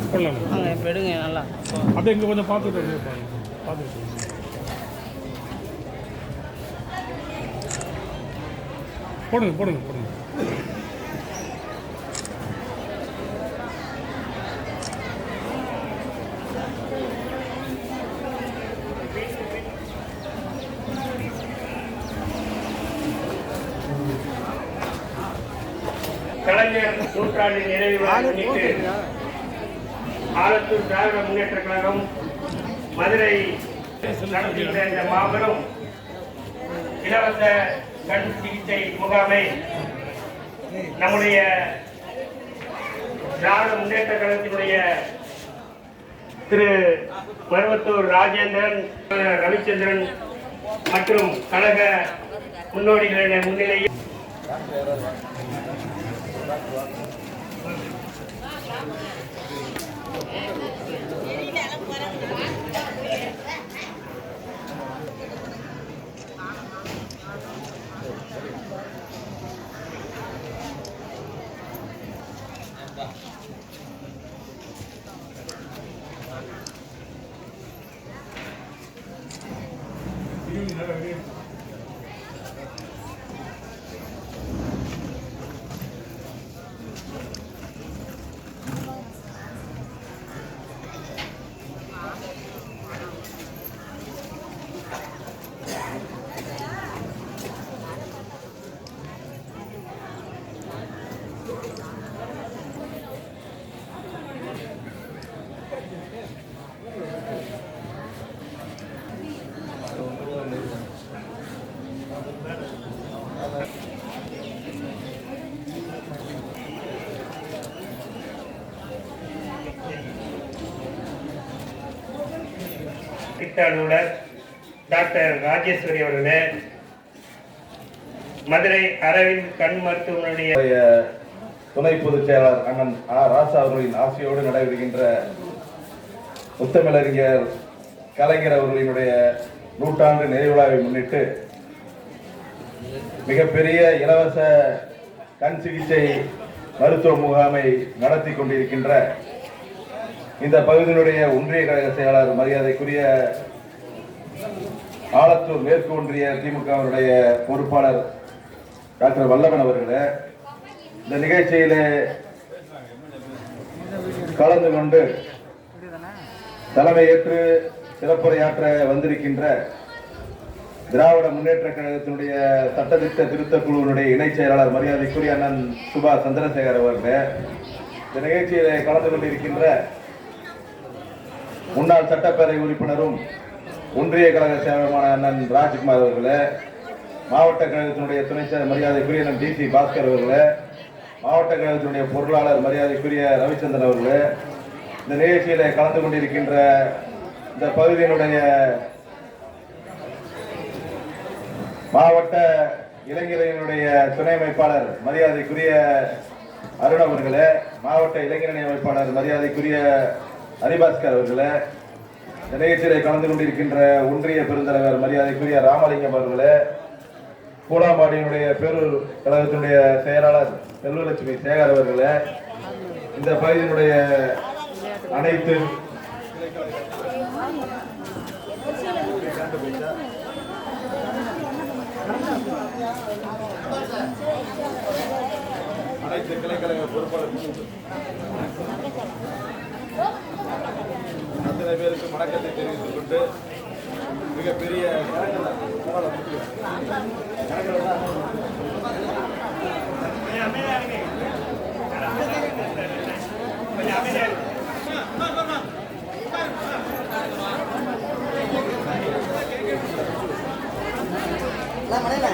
இப்போ எடுங்க நல்லா அப்படியே இங்கே கொஞ்சம் பார்த்துட்டு பார்த்துட்டு போடுங்க போடுங்க போடுங்க. கலைஞர் நூற்றாண்டு நிறைவு முன்னிட்டு ஆலத்தூர் திராவிட முன்னேற்ற கழகம் மதுரை நடத்துகின்ற இந்த மாபெரும் இலவச கண் சிகிச்சை முகாமை நம்முடைய திராவிட முன்னேற்ற கழகத்தினுடைய திரு மருவத்தூர் ராஜேந்திரன், ரவிச்சந்திரன் மற்றும் கழக முன்னோடிகளின் முன்னிலையில் திட்ட டாக்டர் ராஜேஸ்வரி அவர்களே, மதுரை அரவிந்த் கண் மருத்துவமனையுடைய துணை பொதுச் செயலாளர் அண்ணன் ராசா அவர்களின் ஆசையோடு நடைபெறுகின்ற முத்தமிழறிஞர் கலைஞர் அவர்களினுடைய நூற்றாண்டு நிறைவு விழாவை முன்னிட்டு மிகப்பெரிய இலவச கண் சிகிச்சை மருத்துவ முகாமை நடத்தி கொண்டிருக்கின்ற இந்த பகுதியினுடைய ஒன்றிய கழக செயலாளர் மரியாதைக்குரிய ஆலத்தூர் மேற்கு ஒன்றிய திமுகவினுடைய பொறுப்பாளர் டாக்டர் வல்லவன் அவர்களே, இந்த நிகழ்ச்சியிலே கலந்து கொண்டு தலைமை ஏற்று சிறப்புரையாற்ற வந்திருக்கின்ற திராவிட முன்னேற்ற கழகத்தினுடைய சட்டத்திட்ட திருத்த குழுவினுடைய இணைச் செயலாளர் மரியாதைக்குரிய அண்ணன் சுபா சந்திரசேகர் அவர்களே, இந்த நிகழ்ச்சியிலே கலந்து கொண்டிருக்கின்ற முன்னாள் சட்டப்பேரவை உறுப்பினரும் ஒன்றிய கழக செயலாளருமான அண்ணன் ராஜ்குமார் அவர்களே, மாவட்ட கழகத்தினுடைய துணை மரியாதைக்குரிய அண்ணன் டிசி பாஸ்கர் அவர்களே, மாவட்ட கழகத்தினுடைய பொருளாளர் மரியாதைக்குரிய ரவிச்சந்திரன் அவர்களே, இந்த நிகழ்ச்சியில கலந்து கொண்டிருக்கின்ற இந்த பகுதியினுடைய மாவட்ட இளைஞரணியினுடைய துணை அமைப்பாளர் மரியாதைக்குரிய அருண் அவர்களே, மாவட்ட இளைஞரணி அமைப்பாளர் மரியாதைக்குரிய ஹரிபாஸ்கர் அவர்களே, இந்த நிகழ்ச்சியில கலந்து கொண்டிருக்கின்ற ஒன்றிய பெருந்தலைவர் மரியாதைக்குரிய ராமலிங்கம் அவர்களே, பூலாம்பாடியினுடைய பேரூர் கழகத்தினுடைய செயலாளர் செல்வலட்சுமி சேகர் அவர்களே, இந்த பகுதியினுடைய அனைத்து கிளைக்கழக பொறுப்பாளர் அத்தனை பேருக்கு வணக்கத்தை தெரிவித்துக் கொண்டு மிகப்பெரிய மலையில